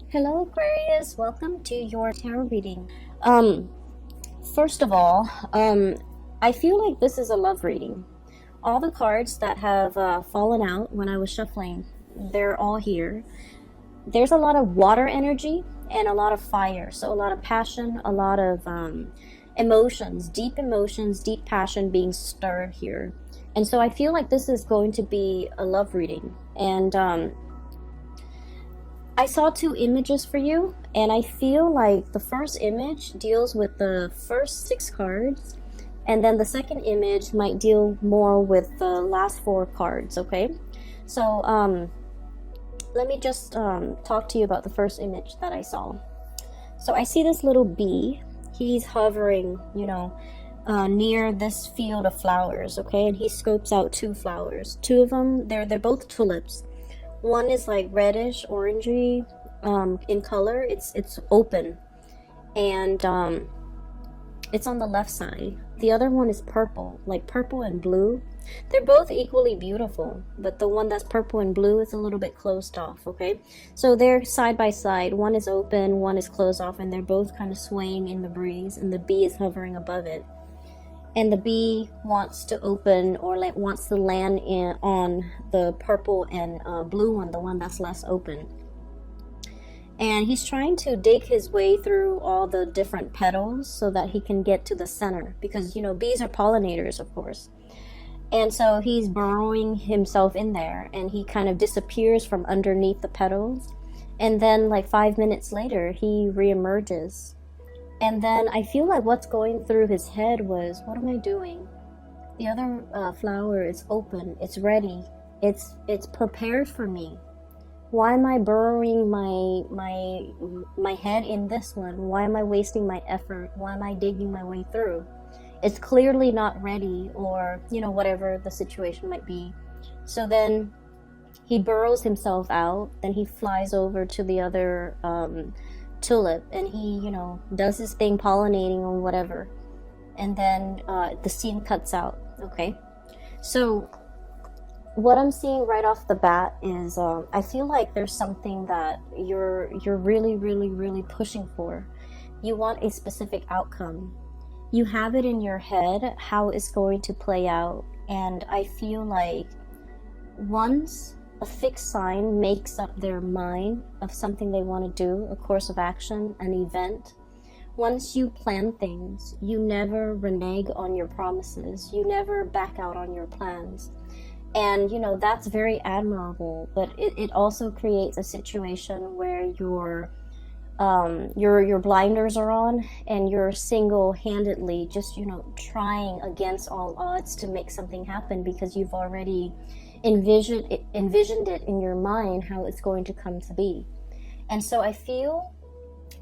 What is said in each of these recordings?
Hello Aquarius, welcome to your tarot reading. Um, First of all, I feel like this is a love reading. All the cards that have fallen out when I was shuffling, they're all here. There's a lot of water energy and a lot of fire, so a lot of passion, a lot of emotions, deep passion being stirred here. And so I feel like this is going to be a love reading. And I saw two images for you, and I feel like the first image deals with the first six cards, and then the second image might deal more with the last four cards, okay? So, let me just talk to you about the first image that I saw. So I see this little bee. He's hovering, near this field of flowers, okay? And he scopes out two flowers. Two of them, they're both tulips. One is like reddish, orangey in color. It's open, and it's on the left side. The other one is purple, like purple and blue. They're both equally beautiful, but the one that's purple and blue is a little bit closed off, okay? So they're side by side. One is open, one is closed off, and they're both kind of swaying in the breeze, and the bee is hovering above it. And the bee wants to open or wants to land on the purple and blue one, the one that's less open. And he's trying to dig his way through all the different petals so that he can get to the center, because bees are pollinators, of course. And so he's burrowing himself in there, and he kind of disappears from underneath the petals, and then like 5 minutes later he reemerges. And then I feel like what's going through his head was, what am I doing? The other flower is open. It's ready. It's prepared for me. Why am I burrowing my head in this one? Why am I wasting my effort? Why am I digging my way through? It's clearly not ready, or whatever the situation might be. So then he burrows himself out. Then he flies over to the other tulip, and he does his thing pollinating or whatever, and then the scene cuts out. Okay, so what I'm seeing right off the bat is I feel like there's something that you're really pushing for. You want a specific outcome. You have it in your head how it's going to play out, and I feel like once a fixed sign makes up their mind of something they want to do, a course of action, an event, once you plan things, you never renege on your promises. You never back out on your plans. And, that's very admirable, but it also creates a situation where your blinders are on, and you're single-handedly just, trying against all odds to make something happen, because you've already envisioned it in your mind how it's going to come to be. And so I feel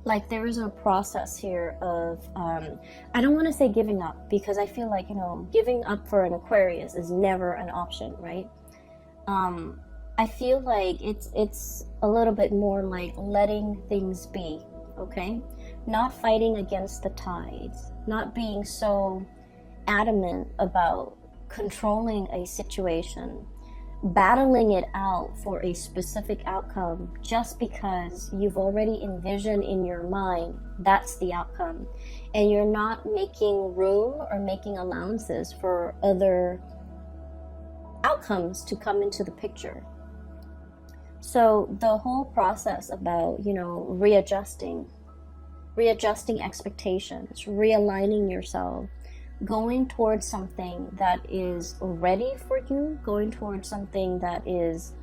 like there is a process here of I don't want to say giving up, because I feel like giving up for an Aquarius is never an option, right? I feel like it's a little bit more like letting things be, okay? Not fighting against the tides, not being so adamant about controlling a situation, battling it out for a specific outcome just because you've already envisioned in your mind that's the outcome, and you're not making room or making allowances for other outcomes to come into the picture. So the whole process about readjusting expectations, realigning yourself, going towards something that is ready for you, going towards something that is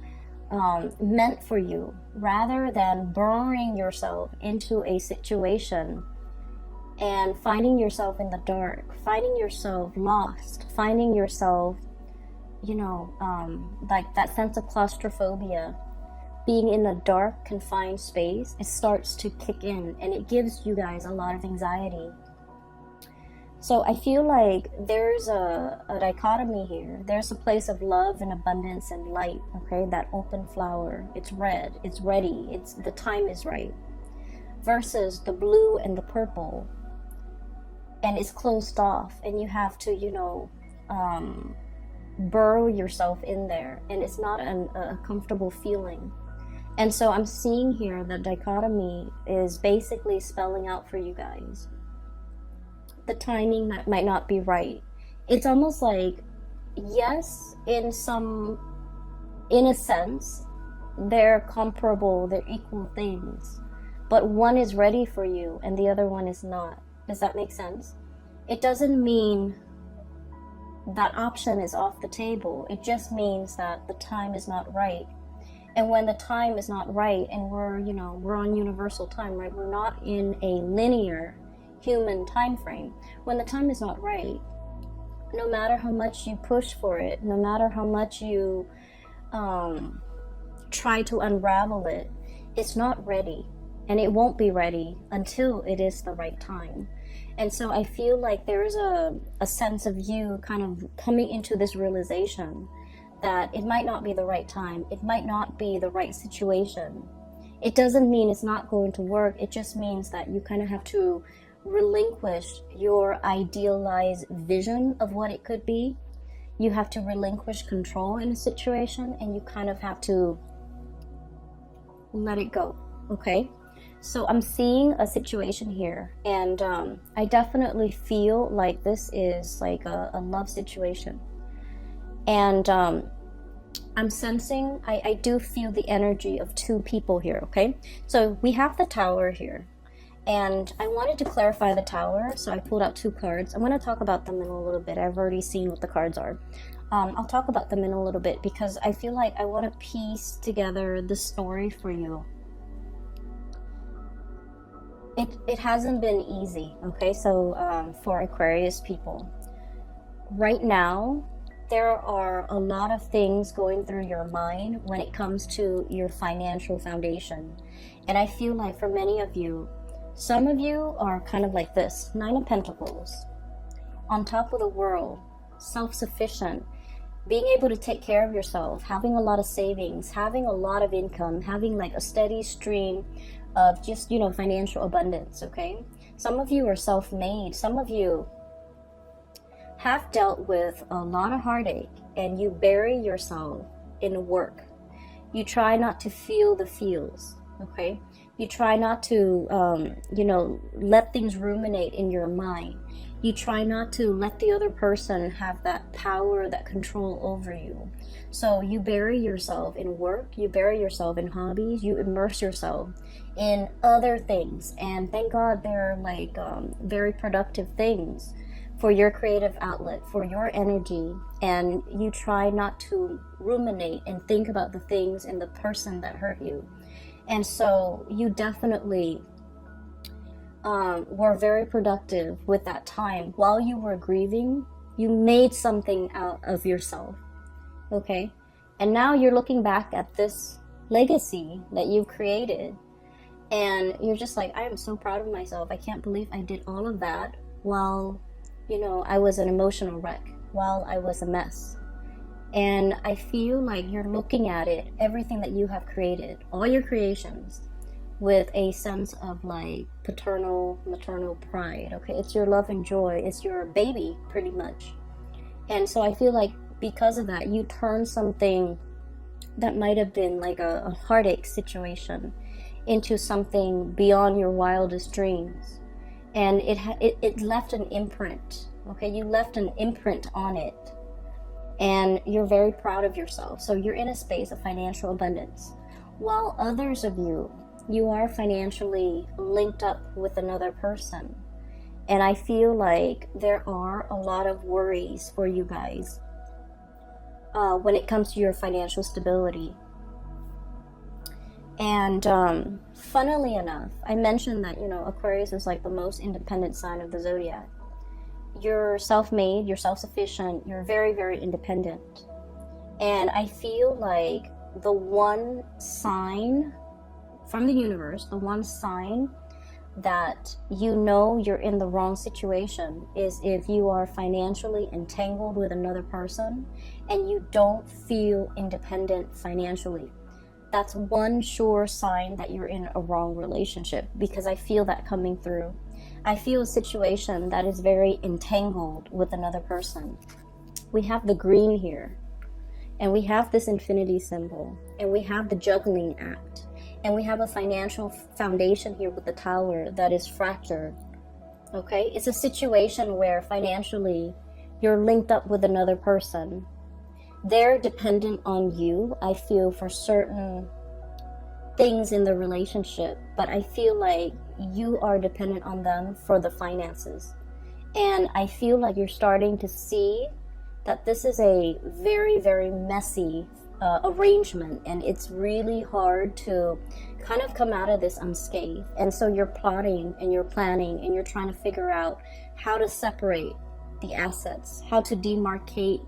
meant for you, rather than burrowing yourself into a situation and finding yourself in the dark, finding yourself lost, finding yourself, like that sense of claustrophobia. Being in a dark, confined space, it starts to kick in, and it gives you guys a lot of anxiety. So I feel like there's a dichotomy here. There's a place of love and abundance and light, okay? That open flower, it's red, it's ready, the time is right. Versus the blue and the purple, and it's closed off, and you have to, burrow yourself in there, and it's not a comfortable feeling. And so I'm seeing here the dichotomy is basically spelling out for you guys the timing that might not be right. It's almost like, yes, in a sense, they're comparable, they're equal things, but one is ready for you and the other one is not. Does that make sense? It doesn't mean that option is off the table. It just means that the time is not right. And when the time is not right, and we're on universal time, right? We're not in a linear human time frame. When the time is not right, no matter how much you push for it, no matter how much you try to unravel it, it's not ready, and it won't be ready until it is the right time. And so I feel like there's a sense of you kind of coming into this realization that it might not be the right time, it might not be the right situation. It doesn't mean it's not going to work, it just means that you kind of have to relinquish your idealized vision of what it could be. You have to relinquish control in a situation, and you kind of have to let it go, okay? So I'm seeing a situation here, and I definitely feel like this is like a love situation. And I'm sensing, I do feel the energy of two people here, okay? So we have the Tower here. And I wanted to clarify the Tower, so I pulled out two cards. I'm going to talk about them in a little bit. I've already seen what the cards are. I'll talk about them in a little bit because I feel like I want to piece together the story for you. It hasn't been easy, okay? So for Aquarius people, right now, there are a lot of things going through your mind when it comes to your financial foundation. And I feel like for many of you, some of you are kind of like this, Nine of Pentacles, on top of the world, self-sufficient, being able to take care of yourself, having a lot of savings, having a lot of income, having like a steady stream of just, financial abundance, okay? Some of you are self-made. Some of you have dealt with a lot of heartache and you bury yourself in work. You try not to feel the feels, okay? You try not to, let things ruminate in your mind. You try not to let the other person have that power, that control over you. So you bury yourself in work, you bury yourself in hobbies, you immerse yourself in other things. And thank God they're like very productive things for your creative outlet, for your energy. And you try not to ruminate and think about the things and the person that hurt you. And so you definitely were very productive with that time. While you were grieving, you made something out of yourself, okay? And now you're looking back at this legacy that you've created, and you're just like, I am so proud of myself. I can't believe I did all of that while, I was an emotional wreck, while I was a mess. And I feel like you're looking at it, everything that you have created, all your creations, with a sense of like paternal, maternal pride, okay? It's your love and joy. It's your baby, pretty much. And so I feel like because of that, you turn something that might have been like a heartache situation into something beyond your wildest dreams. And it left an imprint, okay? You left an imprint on it. And you're very proud of yourself. So you're in a space of financial abundance. While others of you are financially linked up with another person. And I feel like there are a lot of worries for you guys when it comes to your financial stability. And funnily enough, I mentioned that, Aquarius is like the most independent sign of the zodiac. You're self-made, you're self-sufficient, you're very, very independent. And I feel like the one sign from the universe, the one sign that you're in the wrong situation is if you are financially entangled with another person and you don't feel independent financially. That's one sure sign that you're in a wrong relationship, because I feel that coming through. I feel a situation that is very entangled with another person. We have the green here. and we have this infinity symbol, and we have the juggling act, and we have a financial foundation here with the Tower that is fractured. Okay, it's a situation where financially you're linked up with another person. They're dependent on you, I feel, for certain things in the relationship, but I feel like you are dependent on them for the finances. And I feel like you're starting to see that this is a very, very messy arrangement, and it's really hard to kind of come out of this unscathed. And so you're plotting and you're planning and you're trying to figure out how to separate the assets, how to demarcate,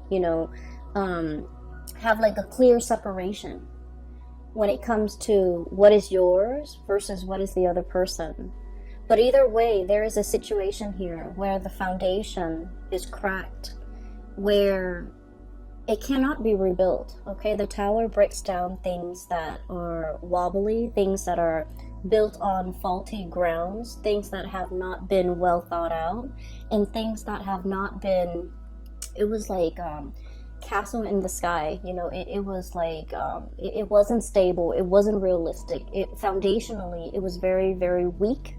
have like a clear separation when it comes to what is yours versus what is the other person. But either way, there is a situation here where the foundation is cracked, where it cannot be rebuilt. Okay, the Tower breaks down things that are wobbly, things that are built on faulty grounds, things that have not been well thought out, and things that have not been, it was like castle in the sky, it was like it wasn't stable, it wasn't realistic, foundationally it was very, very weak,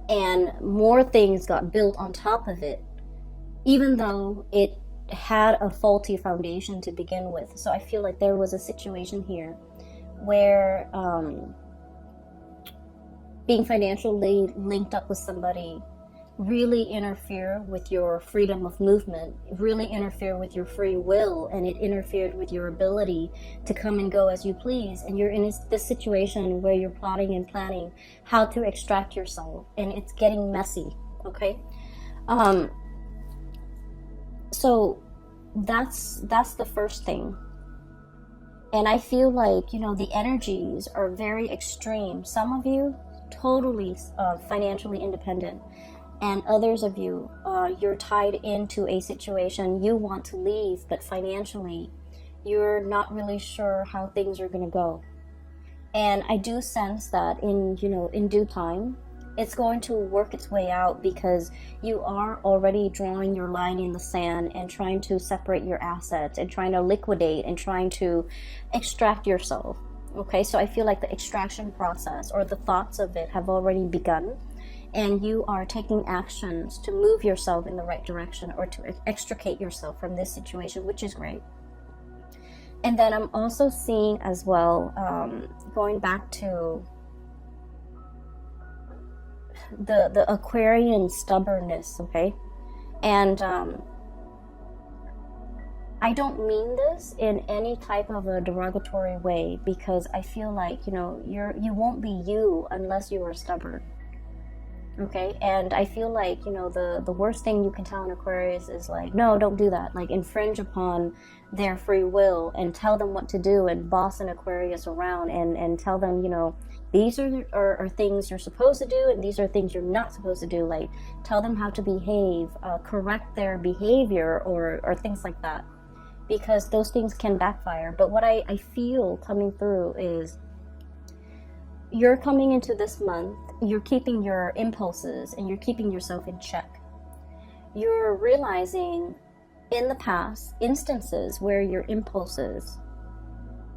and more things got built on top of it, even though it had a faulty foundation to begin with. So I feel like there was a situation here where being financially linked up with somebody really interfere with your freedom of movement, really interfere with your free will, and it interfered with your ability to come and go as you please. And you're in this situation where you're plotting and planning how to extract yourself, and it's getting messy. Okay, so that's the first thing. And I feel like the energies are very extreme. Some of you totally financially independent, and others of you, you're tied into a situation. You want to leave, but financially, you're not really sure how things are going to go. And I do sense that in due time, it's going to work its way out, because you are already drawing your line in the sand and trying to separate your assets and trying to liquidate and trying to extract yourself. Okay, so I feel like the extraction process or the thoughts of it have already begun, and you are taking actions to move yourself in the right direction or to extricate yourself from this situation, which is great. And then I'm also seeing as well, going back to the Aquarian stubbornness, okay? And I don't mean this in any type of a derogatory way, because I feel like, you won't be you unless you are stubborn. Okay, and I feel like, the worst thing you can tell an Aquarius is like, no, don't do that. Like, infringe upon their free will and tell them what to do and boss an Aquarius around and tell them, these are things you're supposed to do and these are things you're not supposed to do. Like, tell them how to behave, correct their behavior or things like that, because those things can backfire. But what I feel coming through is you're coming into this month, you're keeping your impulses and you're keeping yourself in check. You're realizing in the past instances where your impulses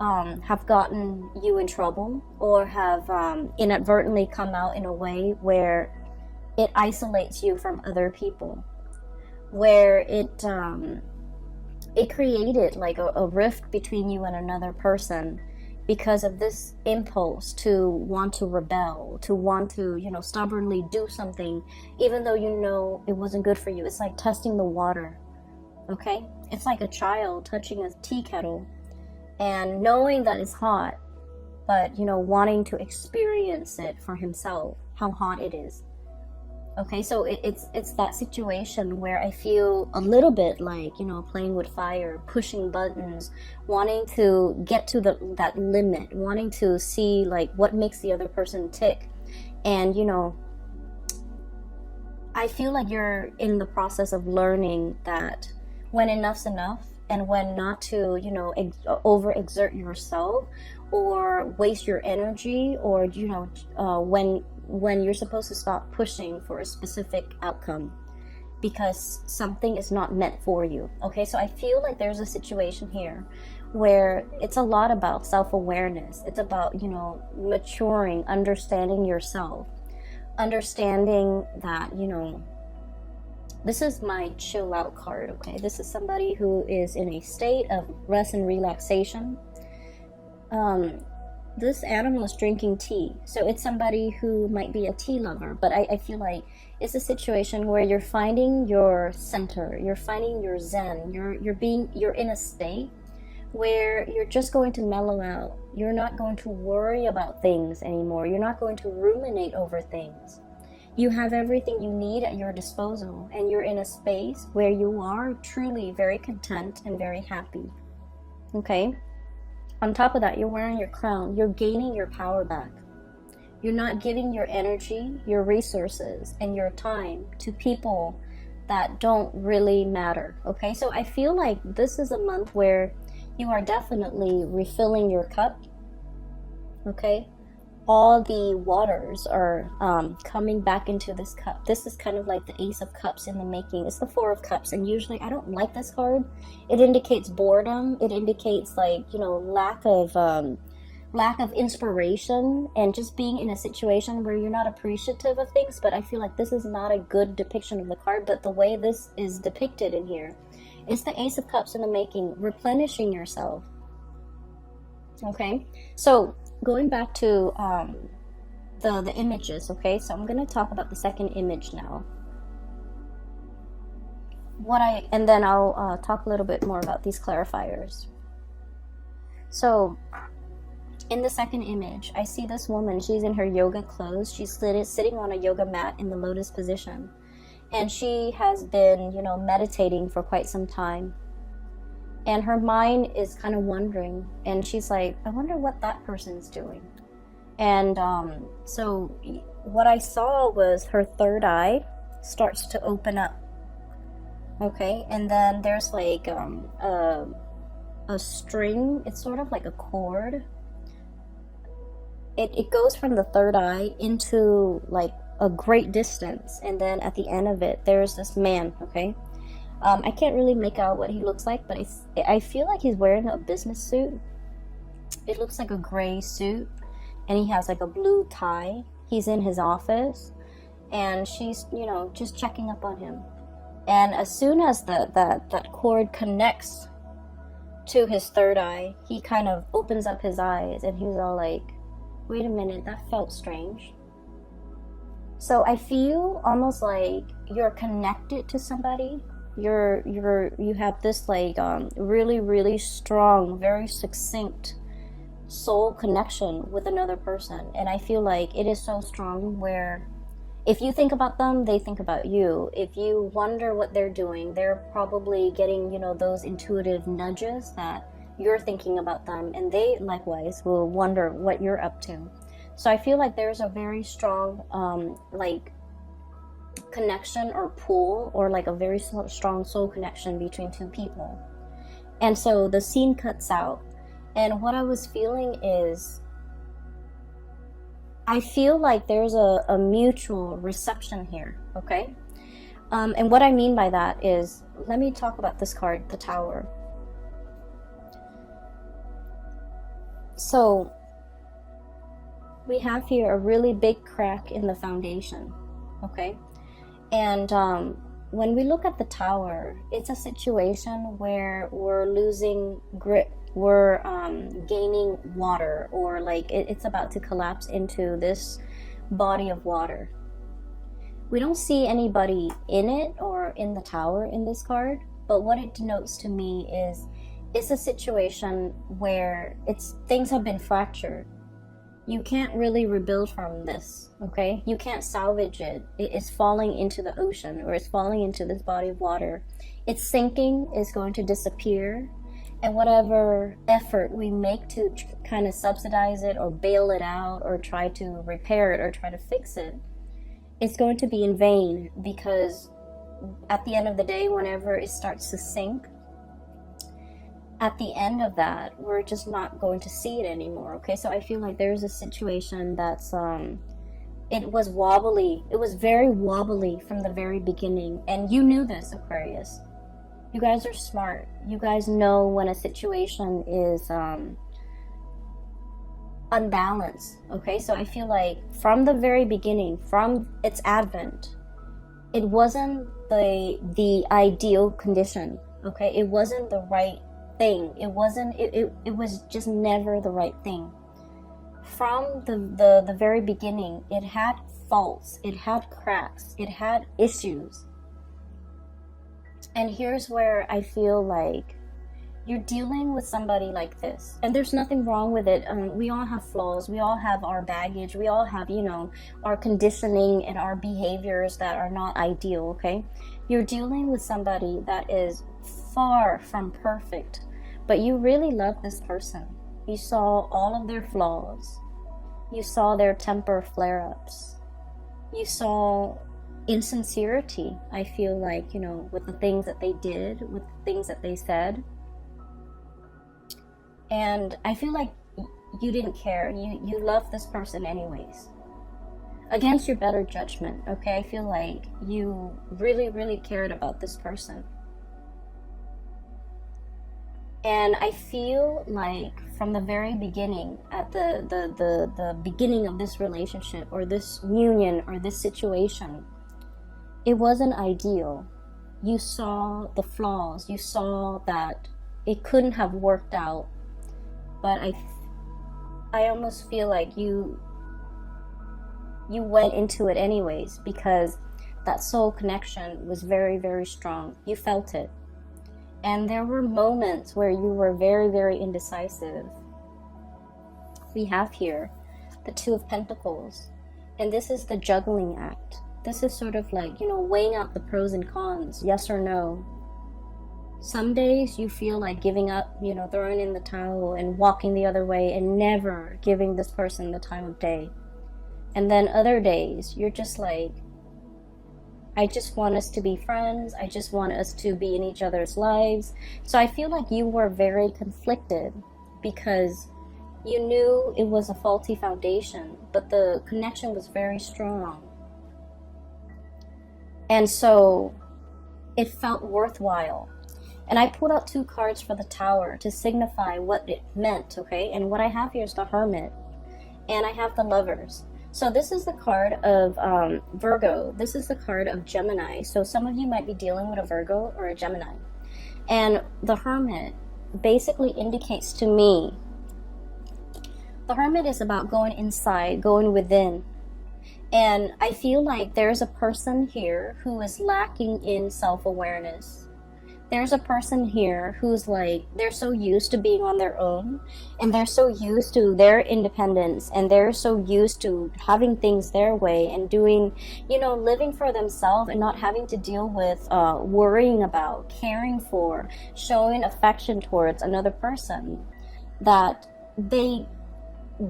have gotten you in trouble, or have inadvertently come out in a way where it isolates you from other people, where it created like a rift between you and another person, because of this impulse to want to rebel, to want to, stubbornly do something, even though it wasn't good for you. It's like testing the water, okay? It's like a child touching a tea kettle and knowing that it's hot, but, wanting to experience it for himself, how hot it is. Okay, so it's that situation where I feel a little bit like, playing with fire, pushing buttons, wanting to get to that limit, wanting to see like what makes the other person tick. And, I feel like you're in the process of learning that when enough's enough, and when not to, overexert yourself or waste your energy, or, when you're supposed to stop pushing for a specific outcome because something is not meant for you. Okay, so I feel like there's a situation here where it's a lot about self-awareness. It's about, you know, maturing, understanding yourself, understanding that, you know, this is my chill out card, okay? This is somebody who is in a state of rest and relaxation. This animal is drinking tea, so it's somebody who might be a tea lover, but I feel like it's a situation where you're finding your center, you're finding your zen, you're in a state where you're just going to mellow out. You're not going to worry about things anymore. You're not going to ruminate over things. You have everything you need at your disposal, and you're in a space where you are truly very content and very happy. Okay? On top of that, you're wearing your crown. You're gaining your power back. You're not giving your energy, your resources, and your time to people that don't really matter. Okay? So I feel like this is a month where you are definitely refilling your cup. Okay? All the waters are coming back into this cup. This is kind of like the Ace of Cups in the making. It's the Four of Cups, and usually I don't like this card. It indicates boredom. It indicates, like, you know, lack of inspiration, and just being in a situation where you're not appreciative of things. But I feel like this is not a good depiction of the card, but the way this is depicted in here, it's the Ace of Cups in the making, replenishing yourself. Okay, so going back to the images, okay, so I'm going to talk about the second image now. And then I'll talk a little bit more about these clarifiers. So in the second image, I see this woman. She's in her yoga clothes. She's sitting on a yoga mat in the lotus position, and she has been, you know, meditating for quite some time. And her mind is kind of wondering, and she's like, I wonder what that person's doing. And so what I saw was her third eye starts to open up. Okay, and then there's like a string. It's sort of like a cord. It goes from the third eye into like a great distance, and then at the end of it, there's this man. Okay. I can't really make out what he looks like, but I feel like he's wearing a business suit. It looks like a gray suit, and he has like a blue tie. He's in his office, and she's, you know, just checking up on him. And as soon as that cord connects to his third eye, he kind of opens up his eyes, and he's all like, wait a minute, that felt strange. So I feel almost like you're connected to somebody. You have this like really, really strong, very succinct soul connection with another person, and I feel like it is so strong where if you think about them, they think about you. If you wonder what they're doing, they're probably getting, you know, those intuitive nudges that you're thinking about them, and they likewise will wonder what you're up to. So I feel like there's a very strong like connection or pull, or like a very strong soul connection between two people. And so the scene cuts out, and what I was feeling is I feel like there's a mutual reception here. Okay, and what I mean by that is, let me talk about this card, the Tower. So we have here a really big crack in the foundation. Okay. And when we look at the Tower, it's a situation where we're losing grip, we're gaining water, or like it's about to collapse into this body of water. We don't see anybody in it or in the Tower in this card, but what it denotes to me is it's a situation where things have been fractured. You can't really rebuild from this, okay? You can't salvage it. It's falling into the ocean, or it's falling into this body of water. It's sinking, it's going to disappear, and whatever effort we make to kind of subsidize it or bail it out or try to repair it or try to fix it, it's going to be in vain, because at the end of the day, whenever it starts to sink, at the end of that, we're just not going to see it anymore. Okay, so I feel like there's a situation that's it was wobbly. It was very wobbly from the very beginning, and you knew this, Aquarius. You guys are smart. You guys know when a situation is unbalanced. Okay, so I feel like from the very beginning, from its advent, it wasn't the ideal condition. Okay, it wasn't the right thing. It was just never the right thing. From the very beginning, it had faults, it had cracks, it had issues. And here's where I feel like you're dealing with somebody like this, and there's nothing wrong with it. We all have flaws, we all have our baggage, we all have, our conditioning and our behaviors that are not ideal. Okay, you're dealing with somebody that is far from perfect, but you really love this person. You saw all of their flaws, you saw their temper flare-ups, you saw insincerity, I feel like, with the things that they did, with the things that they said. And I feel like you didn't care. You loved this person anyways, against your better judgment. Okay, I feel like you really, really cared about this person. And I feel like from the very beginning, at the beginning of this relationship or this union or this situation, it wasn't ideal. You saw the flaws. You saw that it couldn't have worked out. But I almost feel like you went into it anyways, because that soul connection was very, very strong. You felt it. And there were moments where you were very, very indecisive. We have here the Two of Pentacles. And this is the juggling act. This is sort of like, weighing out the pros and cons, yes or no. Some days you feel like giving up, throwing in the towel and walking the other way and never giving this person the time of day. And then other days you're just like, I just want us to be friends. I just want us to be in each other's lives. So I feel like you were very conflicted because you knew it was a faulty foundation, but the connection was very strong. And so it felt worthwhile. And I pulled out 2 cards for the Tower to signify what it meant, okay? And what I have here is the Hermit. And I have the Lovers. So this is the card of Virgo. This is the card of Gemini. So some of you might be dealing with a Virgo or a Gemini. And the Hermit basically indicates to me, the Hermit is about going inside, going within. And I feel like there's a person here who is lacking in self-awareness. There's a person here who's like, they're so used to being on their own, and they're so used to their independence, and they're so used to having things their way and doing, living for themselves and not having to deal with worrying about, caring for, showing affection towards another person, that they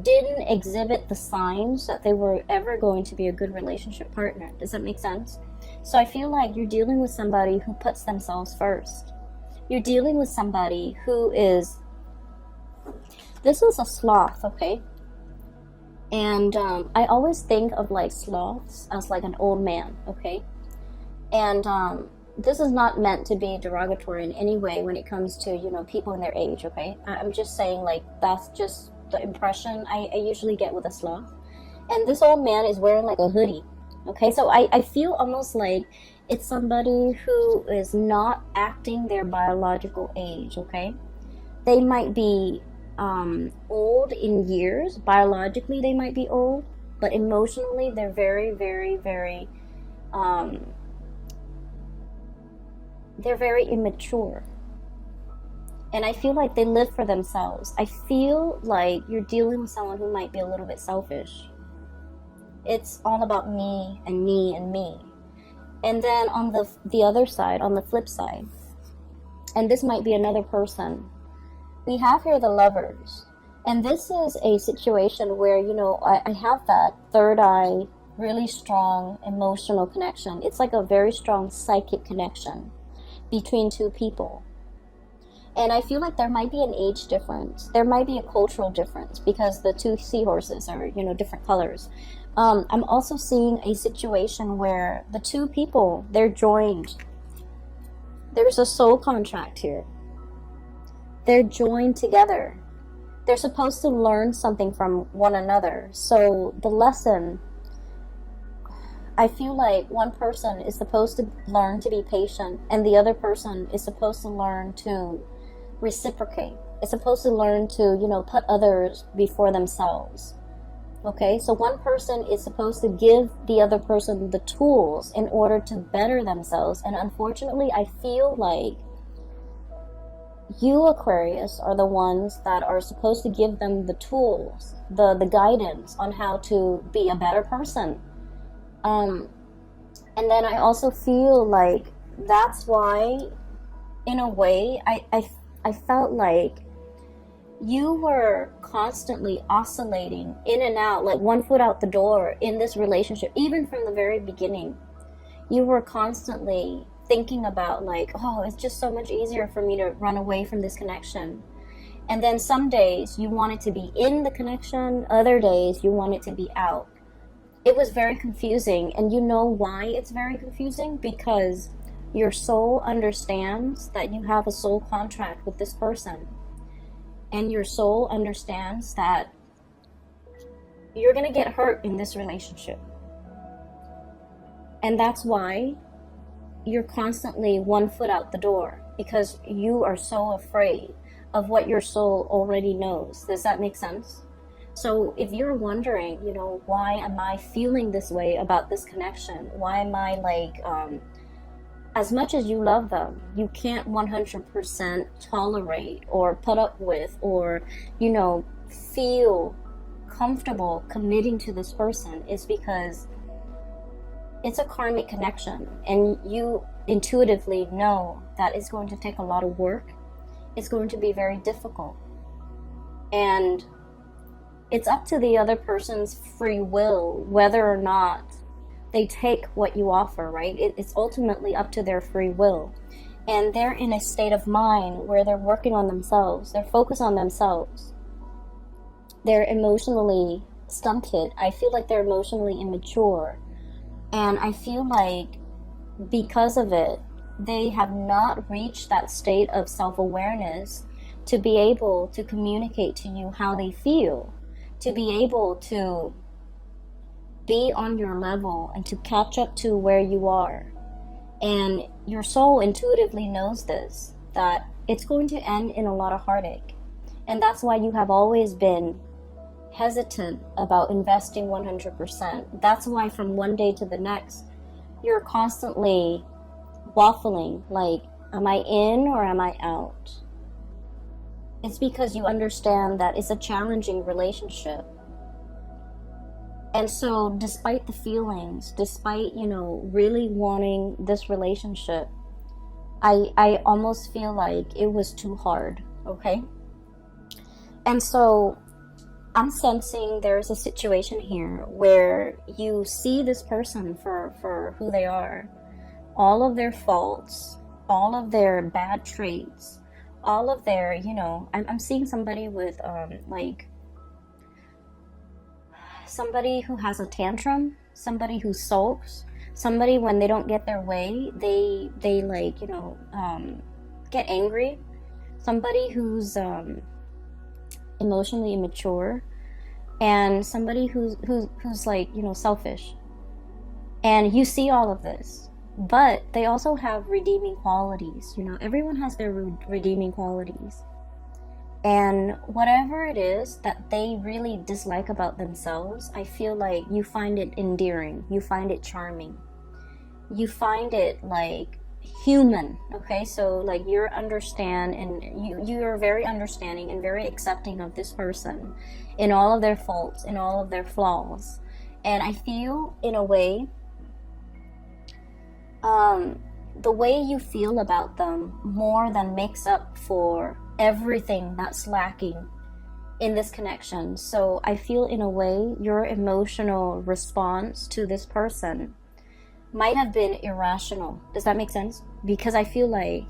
didn't exhibit the signs that they were ever going to be a good relationship partner. Does that make sense? So I feel like you're dealing with somebody who puts themselves first. You're dealing with somebody who is, this is a sloth, okay? And I always think of like sloths as like an old man, okay? And this is not meant to be derogatory in any way when it comes to, people in their age, okay? I'm just saying, like, that's just the impression I usually get with a sloth. And this old man is wearing like a hoodie. Okay, so I feel almost like it's somebody who is not acting their biological age, okay? They might be old in years. Biologically, they might be old. But emotionally, they're very, very, very, they're very immature. And I feel like they live for themselves. I feel like you're dealing with someone who might be a little bit selfish. It's all about me and me and me. And then on the other side, on the flip side, and this might be another person, we have here the Lovers. And this is a situation where, I have that third eye, really strong emotional connection. It's like a very strong psychic connection between two people. And I feel like there might be an age difference. There might be a cultural difference because the 2 seahorses are, different colors. I'm also seeing a situation where the 2 people, they're joined. There's a soul contract here. They're joined together. They're supposed to learn something from one another. So the lesson, I feel like one person is supposed to learn to be patient, and the other person is supposed to learn to reciprocate. It's supposed to learn to, put others before themselves. Okay, so one person is supposed to give the other person the tools in order to better themselves. And unfortunately, I feel like you, Aquarius, are the ones that are supposed to give them the tools, the guidance on how to be a better person. And then I also feel like that's why, in a way, I felt like you were constantly oscillating in and out, like one foot out the door in this relationship. Even from the very beginning, you were constantly thinking about like, oh, it's just so much easier for me to run away from this connection. And then some days you wanted to be in the connection, other days you wanted to be out. It was very confusing. And you know why it's very confusing? Because your soul understands that you have a soul contract with this person. And your soul understands that you're going to get hurt in this relationship. And that's why you're constantly one foot out the door, because you are so afraid of what your soul already knows. Does that make sense? So if you're wondering, why am I feeling this way about this connection? Why am I like, as much as you love them, you can't 100% tolerate or put up with or, feel comfortable committing to this person, is because it's a karmic connection, and you intuitively know that it's going to take a lot of work. It's going to be very difficult. And it's up to the other person's free will whether or not they take what you offer, right? It's ultimately up to their free will. And they're in a state of mind where they're working on themselves. They're focused on themselves. They're emotionally stunted. I feel like they're emotionally immature. And I feel like because of it, they have not reached that state of self-awareness to be able to communicate to you how they feel, to be able to be on your level and to catch up to where you are. And your soul intuitively knows this, that it's going to end in a lot of heartache. And that's why you have always been hesitant about investing 100%. That's why from one day to the next, you're constantly waffling, like, am I in or am I out? It's because you understand that it's a challenging relationship. And so despite the feelings, despite, really wanting this relationship, I almost feel like it was too hard, okay? And so I'm sensing there's a situation here where you see this person for who they are. All of their faults, all of their bad traits, all of their, I'm seeing somebody with, somebody who has a tantrum, somebody who sulks, somebody when they don't get their way, they get angry, somebody who's emotionally immature, and somebody who's like, selfish. And you see all of this, but they also have redeeming qualities. Everyone has their redeeming qualities. And whatever it is that they really dislike about themselves, I feel like you find it endearing, you find it charming, you find it like human, okay? So like you're you're very understanding and very accepting of this person in all of their faults, in all of their flaws. And I feel in a way, the way you feel about them more than makes up for everything that's lacking in this connection. So I feel in a way your emotional response to this person might have been irrational. Does that make sense? Because I feel like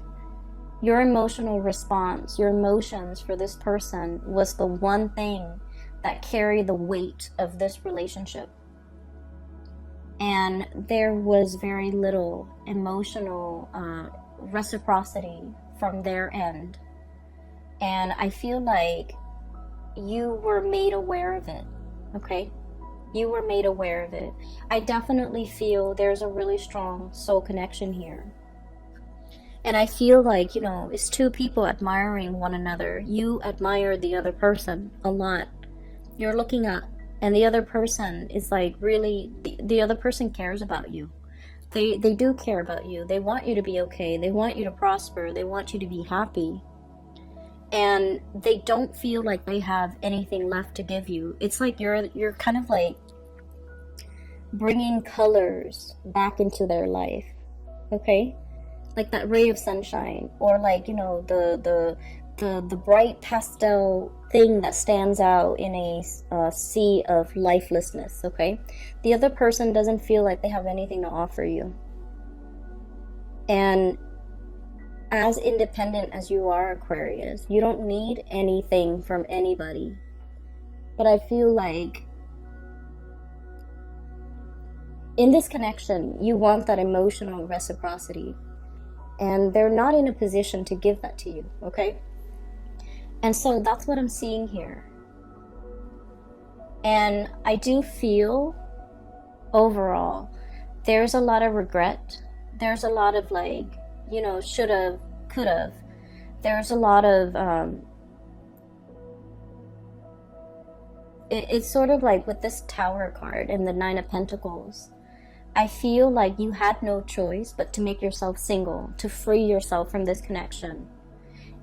your emotional response, your emotions for this person was the one thing that carried the weight of this relationship. And there was very little emotional reciprocity from their end. And I feel like you were made aware of it, okay? You were made aware of it. I definitely feel there's a really strong soul connection here. And I feel like, it's two people admiring one another. You admire the other person a lot. You're looking up, and the other person is like really, the other person cares about you. They do care about you. They want you to be okay. They want you to prosper. They want you to be happy. And they don't feel like they have anything left to give you. It's like you're kind of like bringing colors back into their life, okay? Like that ray of sunshine, or like, the bright pastel thing that stands out in a sea of lifelessness, okay? The other person doesn't feel like they have anything to offer you. And as independent as you are, Aquarius, you don't need anything from anybody. But I feel like in this connection, you want that emotional reciprocity. And they're not in a position to give that to you, okay? And so that's what I'm seeing here. And I do feel, overall, there's a lot of regret. There's a lot of like, should've, could've. There's a lot of, it's sort of like with this Tower card and the Nine of Pentacles. I feel like you had no choice but to make yourself single, to free yourself from this connection,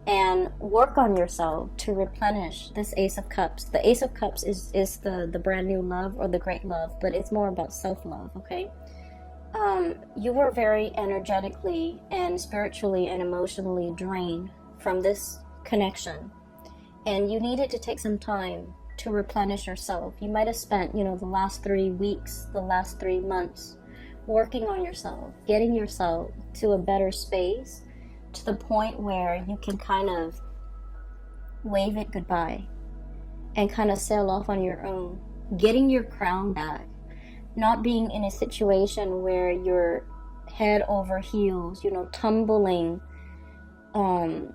and work on yourself to replenish this Ace of Cups. The Ace of Cups is the brand new love, or the great love, but it's more about self-love, okay? You were very energetically and spiritually and emotionally drained from this connection, and you needed to take some time to replenish yourself. You might have spent, the last 3 weeks, the last 3 months working on yourself, getting yourself to a better space, to the point where you can kind of wave it goodbye and kind of sail off on your own, getting your crown back, not being in a situation where you're head over heels, tumbling. I'm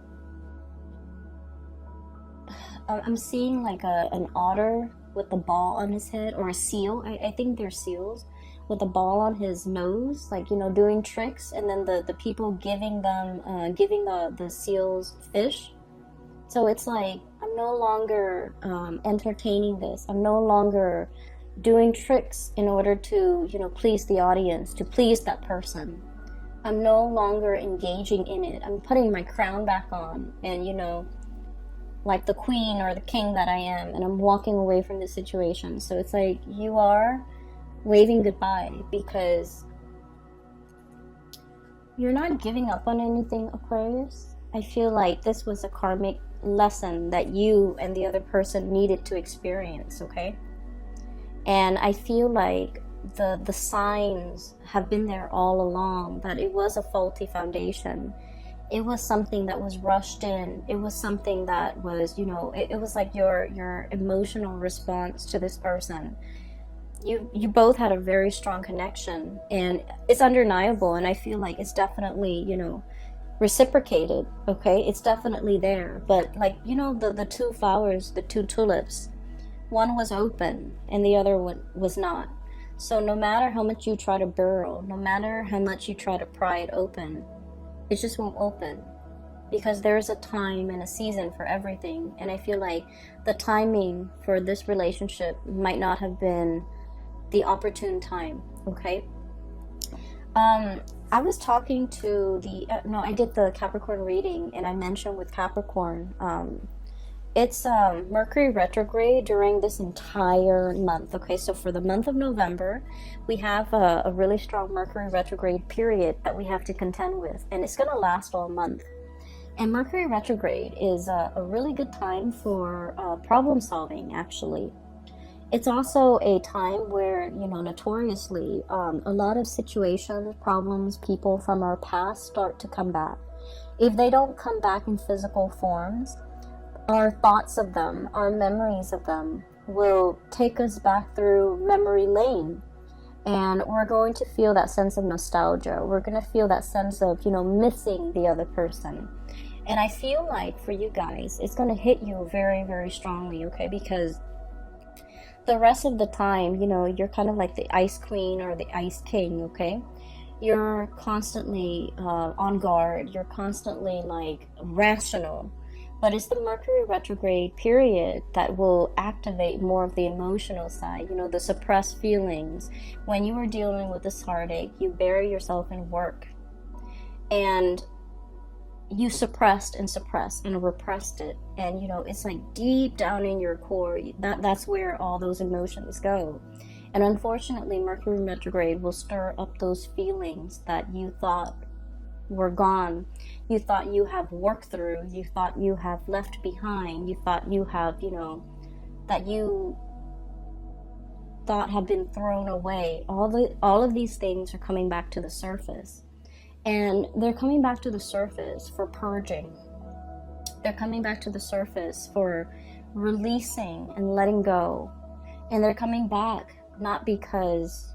seeing like an otter with a ball on his head, or a seal. I think they're seals, with a ball on his nose, like, doing tricks, and then the people giving the seals fish. So it's like, I'm no longer entertaining this. I'm no longer doing tricks in order to, please the audience, to please that person. I'm no longer engaging in it. I'm putting my crown back on, and, like the queen or the king that I am, and I'm walking away from this situation. So it's like, you are waving goodbye, because you're not giving up on anything, Aquarius. I feel like this was a karmic lesson that you and the other person needed to experience, okay? And I feel like the signs have been there all along, that it was a faulty foundation. It was something that was rushed in. It was something that was, it was like your emotional response to this person. You both had a very strong connection, and it's undeniable, and I feel like it's definitely, reciprocated, okay? It's definitely there. But like, the two flowers, the two tulips, one was open and the other one was not. So no matter how much you try to burrow, no matter how much you try to pry it open, it just won't open, because there's a time and a season for everything. And I feel like the timing for this relationship might not have been the opportune time, okay? I was talking to I did the Capricorn reading, and I mentioned with Capricorn, it's Mercury retrograde during this entire month, okay? So for the month of November, we have a really strong Mercury retrograde period that we have to contend with, and it's going to last all month. And Mercury retrograde is a really good time for problem solving, actually. It's also a time where, notoriously, a lot of situations, problems, people from our past start to come back. If they don't come back in physical forms, our thoughts of them, our memories of them will take us back through memory lane. And we're going to feel that sense of nostalgia. We're going to feel that sense of, you know, missing the other person. And I feel like for you guys, it's going to hit you very, very strongly, okay? Because the rest of the time, you know, you're kind of like the ice queen or the ice king, okay? You're constantly on guard. You're constantly like rational. But it's the Mercury retrograde period that will activate more of the emotional side, you know, the suppressed feelings. When you are dealing with this heartache, you bury yourself in work. And you suppressed and repressed it. And, you know, it's like deep down in your core, that's where all those emotions go. And unfortunately, Mercury retrograde will stir up those feelings that you thought were gone, you thought you have worked through, you thought you have left behind, you thought you have, you know, that you thought have been thrown away. All of these things are coming back to the surface, and they're coming back to the surface for purging. They're coming back to the surface for releasing and letting go. And they're coming back not because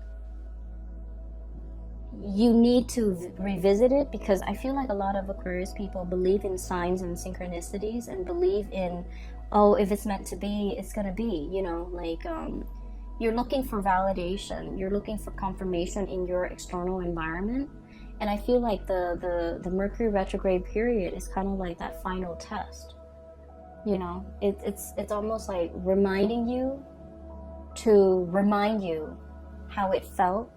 you need to revisit it, because I feel like a lot of Aquarius people believe in signs and synchronicities and believe in, oh, if it's meant to be, it's gonna be, you know, like you're looking for validation, you're looking for confirmation in your external environment. And I feel like the Mercury retrograde period is kind of like that final test, you know. It's almost like reminding you to remind you how it felt.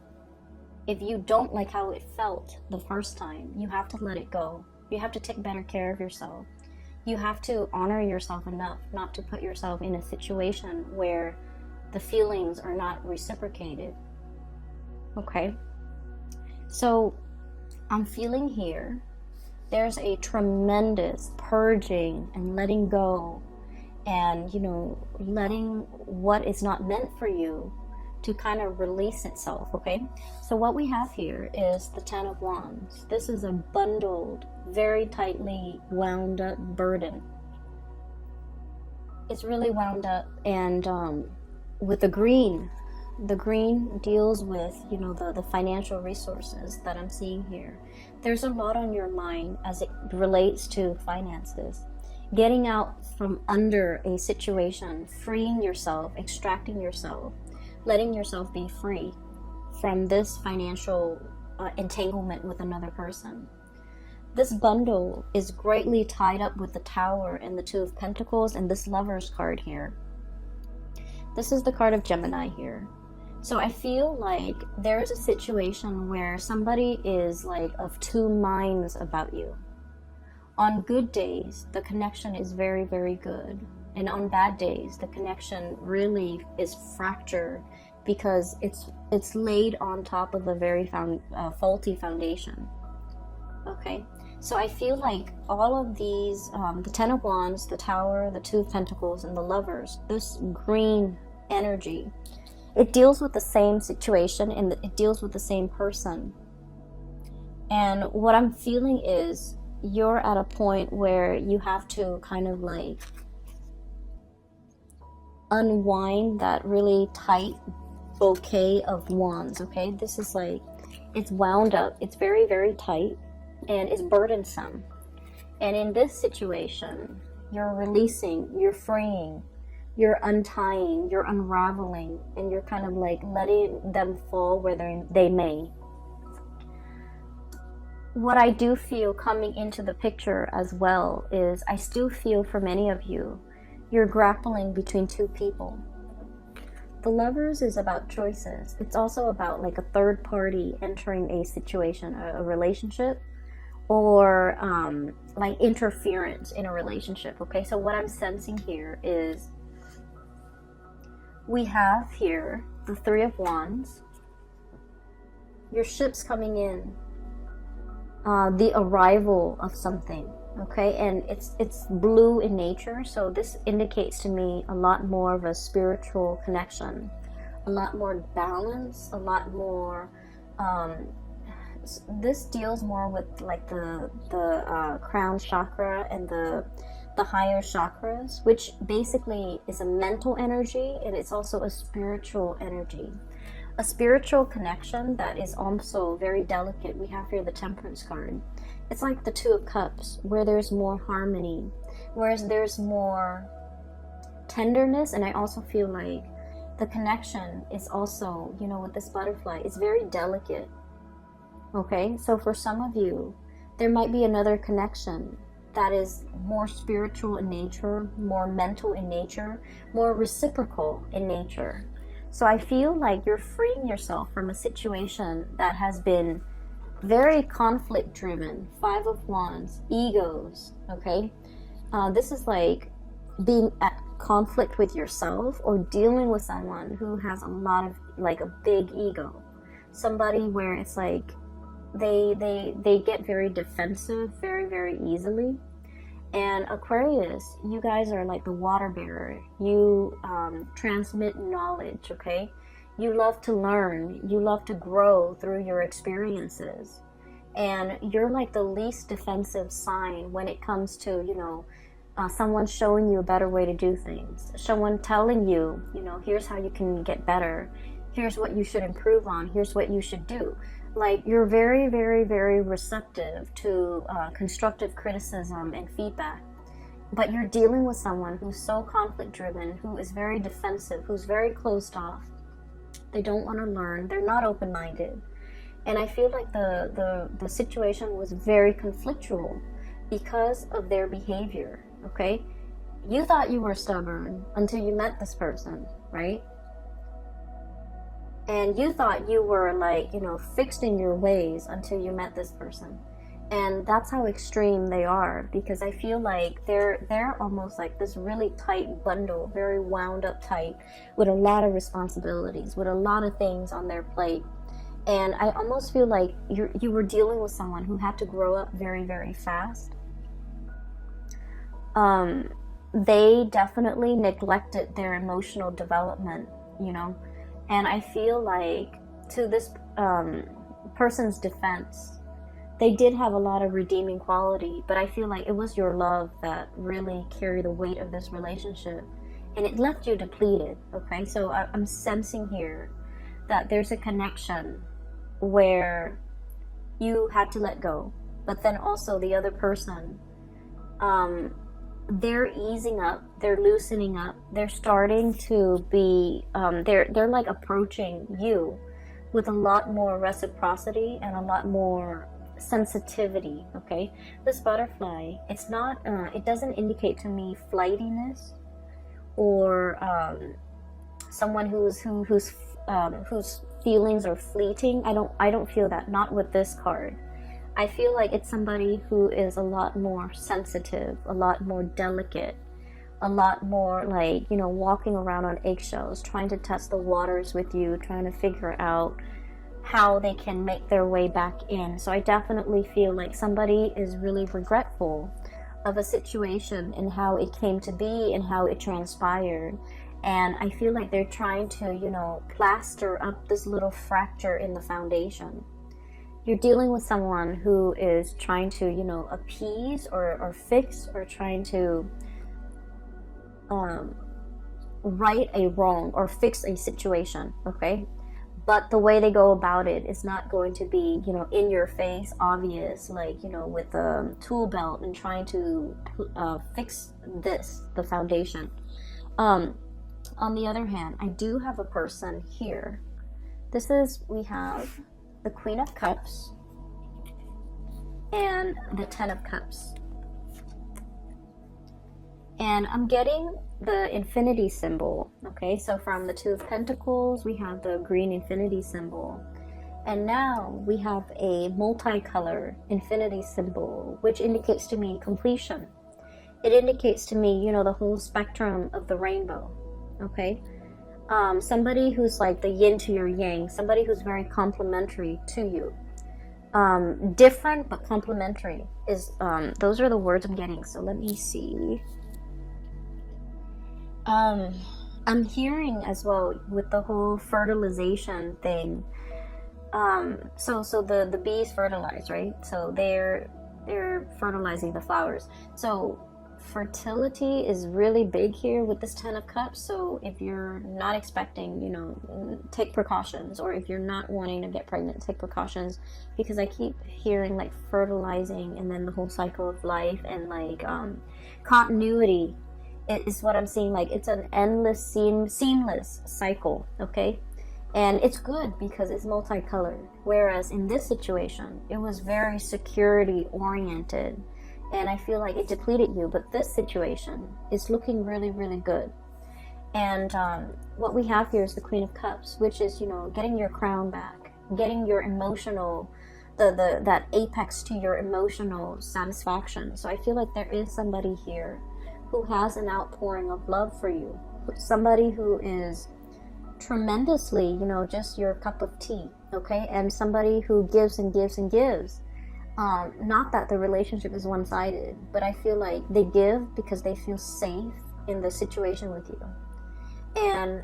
If you don't like how it felt the first time, you have to let it go. You have to take better care of yourself. You have to honor yourself enough not to put yourself in a situation where the feelings are not reciprocated. Okay? So I'm feeling here there's a tremendous purging and letting go, and, you know, letting what is not meant for you to kind of release itself, okay? So what we have here is the Ten of Wands. This is a bundled, very tightly wound up burden. It's really wound up, and with the green deals with, you know, the financial resources that I'm seeing here. There's a lot on your mind as it relates to finances. Getting out from under a situation, freeing yourself, extracting yourself, letting yourself be free from this financial entanglement with another person. This bundle is greatly tied up with the Tower and the Two of Pentacles and this Lover's card here. This is the card of Gemini here. So I feel like there is a situation where somebody is like of two minds about you. On good days, the connection is very, very good. And on bad days, the connection really is fractured because it's laid on top of a very faulty foundation. Okay, so I feel like all of these, the Ten of Wands, the Tower, the Two of Pentacles, and the Lovers, this green energy, it deals with the same situation and it deals with the same person. And what I'm feeling is you're at a point where you have to kind of like unwind that really tight bouquet of wands, okay? This is like, it's wound up, it's very, very tight, and it's burdensome. And in this situation, you're releasing, you're freeing, you're untying, you're unraveling, and you're kind of like letting them fall where they may. What I do feel coming into the picture as well is I still feel for many of you, you're grappling between two people. The Lovers is about choices. It's also about like a third party entering a situation, a relationship, or like interference in a relationship, okay? So what I'm sensing here is we have here the Three of Wands, your ship's coming in, the arrival of something, okay? And it's blue in nature, so this indicates to me a lot more of a spiritual connection, a lot more balance, a lot more this deals more with like the crown chakra and the higher chakras, which basically is a mental energy, and it's also a spiritual energy. a spiritual connection that is also very delicate. We have here the Temperance card. It's like the Two of Cups, where there's more harmony, whereas there's more tenderness. And I also feel like the connection is also, you know, with this butterfly, it's very delicate. Okay, so for some of you, there might be another connection that is more spiritual in nature, more mental in nature, more reciprocal in nature. So I feel like you're freeing yourself from a situation that has been very conflict driven. Five of Wands, egos, okay? This is like being at conflict with yourself or dealing with someone who has a lot of, like, a big ego. Somebody where it's like they get very defensive very, very easily. And Aquarius, you guys are like the water bearer. You transmit knowledge, okay? You love to learn. You love to grow through your experiences. And you're like the least defensive sign when it comes to, you know, someone showing you a better way to do things. Someone telling you, you know, here's how you can get better. Here's what you should improve on. Here's what you should do. Like, you're very, very, very receptive to constructive criticism and feedback. But you're dealing with someone who's so conflict driven, who is very defensive, who's very closed off. They don't want to learn. They're not open-minded. And I feel like the situation was very conflictual because of their behavior, okay? You thought you were stubborn until you met this person, right? And you thought you were, like, you know, fixed in your ways until you met this person. And that's how extreme they are, because I feel like they're almost like this really tight bundle, very wound up tight, with a lot of responsibilities, with a lot of things on their plate. And I almost feel like you were dealing with someone who had to grow up very, very fast. They definitely neglected their emotional development, you know. And I feel like, to this person's defense, they did have a lot of redeeming quality, but I feel like it was your love that really carried the weight of this relationship, and it left you depleted, okay? So I'm sensing here that there's a connection where you had to let go, but then also the other person, they're easing up, they're loosening up, they're starting to be, they're like approaching you with a lot more reciprocity and a lot more sensitivity, okay? This butterfly, it's not, it doesn't indicate to me flightiness or someone whose feelings are fleeting. I don't feel that, not with this card. I feel like it's somebody who is a lot more sensitive, a lot more delicate, a lot more like, you know, walking around on eggshells, trying to test the waters with you, trying to figure out how they can make their way back in. So I definitely feel like somebody is really regretful of a situation and how it came to be and how it transpired. And I feel like they're trying to, you know, plaster up this little fracture in the foundation. You're dealing with someone who is trying to, you know, appease or fix or trying to right a wrong or fix a situation, okay? But the way they go about it is not going to be, you know, in your face, obvious, like, you know, with a tool belt and trying to fix the foundation. On the other hand, I do have a person here. We have the Queen of Cups and the Ten of Cups. And I'm getting the infinity symbol, okay? So from the Two of Pentacles, we have the green infinity symbol. And now we have a multicolored infinity symbol, which indicates to me completion. It indicates to me, you know, the whole spectrum of the rainbow, okay? Somebody who's like the yin to your yang, somebody who's very complementary to you. Different but complementary is, those are the words I'm getting. So let me see. I'm hearing as well with the whole fertilization thing. So the bees fertilize, right? So they're fertilizing the flowers. So fertility is really big here with this 10 of cups. So if you're not expecting, you know, take precautions, or if you're not wanting to get pregnant, take precautions, because I keep hearing like fertilizing and then the whole cycle of life and like continuity is what I'm seeing. Like it's an endless seamless cycle, okay? And it's good because it's multicolored, whereas in this situation it was very security oriented, and I feel like it depleted you. But this situation is looking really, really good. And what we have here is the Queen of Cups, which is, you know, getting your crown back, getting your emotional, that apex to your emotional satisfaction. So I feel like there is somebody here who has an outpouring of love for you, somebody who is tremendously, you know, just your cup of tea, okay? And somebody who gives and gives and gives. Not that the relationship is one-sided, but I feel like they give because they feel safe in the situation with you. And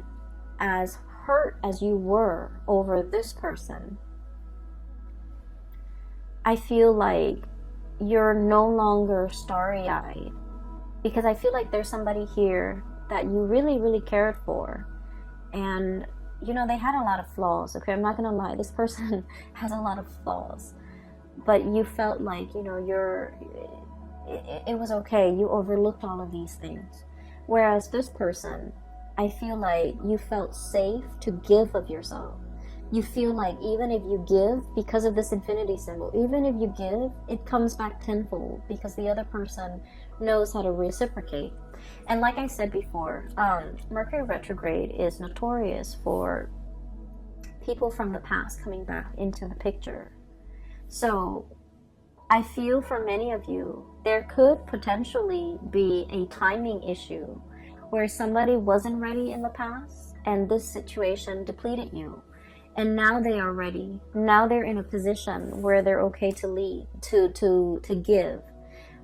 as hurt as you were over this person, I feel like you're no longer starry-eyed, because I feel like there's somebody here that you really, really cared for. And, you know, they had a lot of flaws, okay? I'm not gonna lie, this person has a lot of flaws. But you felt like, you know, it was okay. You overlooked all of these things. Whereas this person, I feel like you felt safe to give of yourself. You feel like even if you give, because of this infinity symbol, even if you give, it comes back tenfold, because the other person knows how to reciprocate. And like I said before, Mercury retrograde is notorious for people from the past coming back into the picture. So I feel for many of you, there could potentially be a timing issue where somebody wasn't ready in the past and this situation depleted you. And now they are ready. Now they're in a position where they're okay to lead, to give.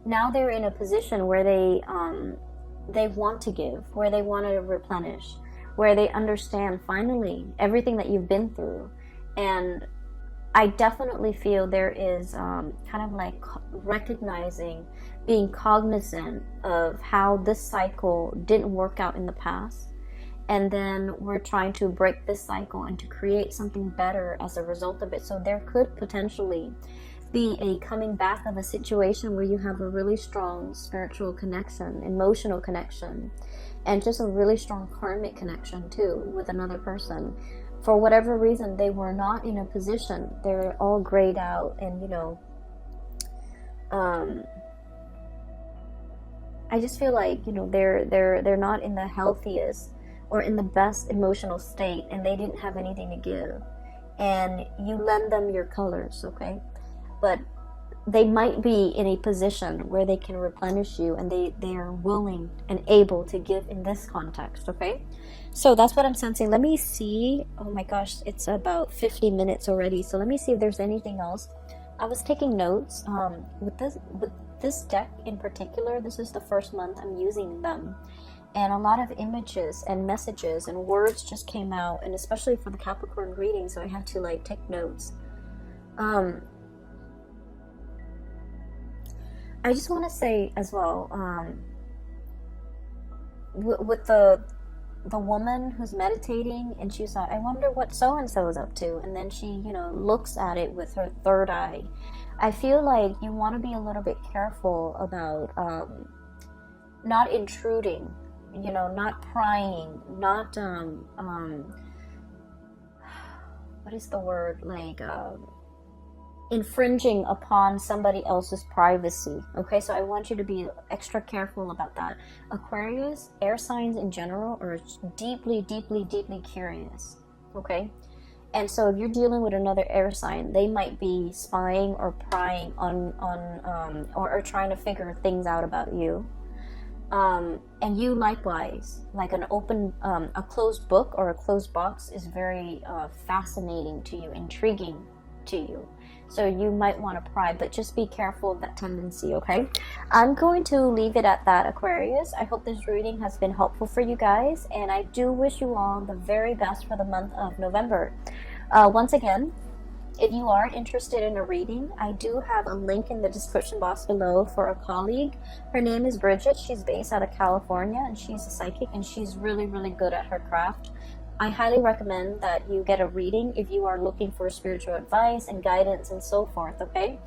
Now they're in a position where they want to give, where they want to replenish, where they understand finally everything that you've been through. And I definitely feel there is kind of like recognizing, being cognizant of how this cycle didn't work out in the past. And then we're trying to break this cycle and to create something better as a result of it. So there could potentially be a coming back of a situation where you have a really strong spiritual connection, emotional connection, and just a really strong karmic connection too with another person. For whatever reason, they were not in a position. They're all grayed out, and you know, I just feel like, you know, they're not in the healthiest or in the best emotional state, and they didn't have anything to give. And you lend them your colors, okay? But they might be in a position where they can replenish you, and they are willing and able to give in this context, okay? So that's what I'm sensing. Let me see. Oh my gosh, it's about 50 minutes already. So let me see if there's anything else. I was taking notes. With this deck in particular, this is the first month I'm using them. And a lot of images and messages and words just came out, and especially for the Capricorn reading, so I had to like take notes. I just want to say as well, with the woman who's meditating, and she's like, I wonder what so-and-so is up to, and then she, you know, looks at it with her third eye. I feel like you want to be a little bit careful about not intruding, you know, not prying, not what is the word, like infringing upon somebody else's privacy. Okay, so I want you to be extra careful about that. Aquarius, air signs in general, are deeply, deeply, deeply curious. Okay, and so if you're dealing with another air sign, they might be spying or prying on or trying to figure things out about you. And you likewise, like an open, a closed book or a closed box is very fascinating to you, intriguing to you. So you might want to pry, but just be careful of that tendency, okay? I'm going to leave it at that, Aquarius. I hope this reading has been helpful for you guys, and I do wish you all the very best for the month of November. Once again, If you are interested in a reading, I do have a link in the description box below for a colleague. Her name is Bridget. She's based out of California, and she's a psychic, and she's really, really good at her craft. I highly recommend that you get a reading if you are looking for spiritual advice and guidance and so forth, okay?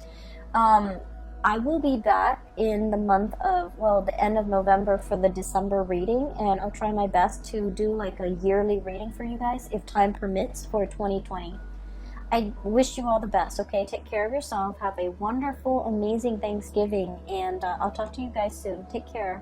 I will be back in the month of, well, the end of November for the December reading, and I'll try my best to do like a yearly reading for you guys if time permits for 2020. I wish you all the best, okay? Take care of yourself. Have a wonderful, amazing Thanksgiving, and I'll talk to you guys soon. Take care.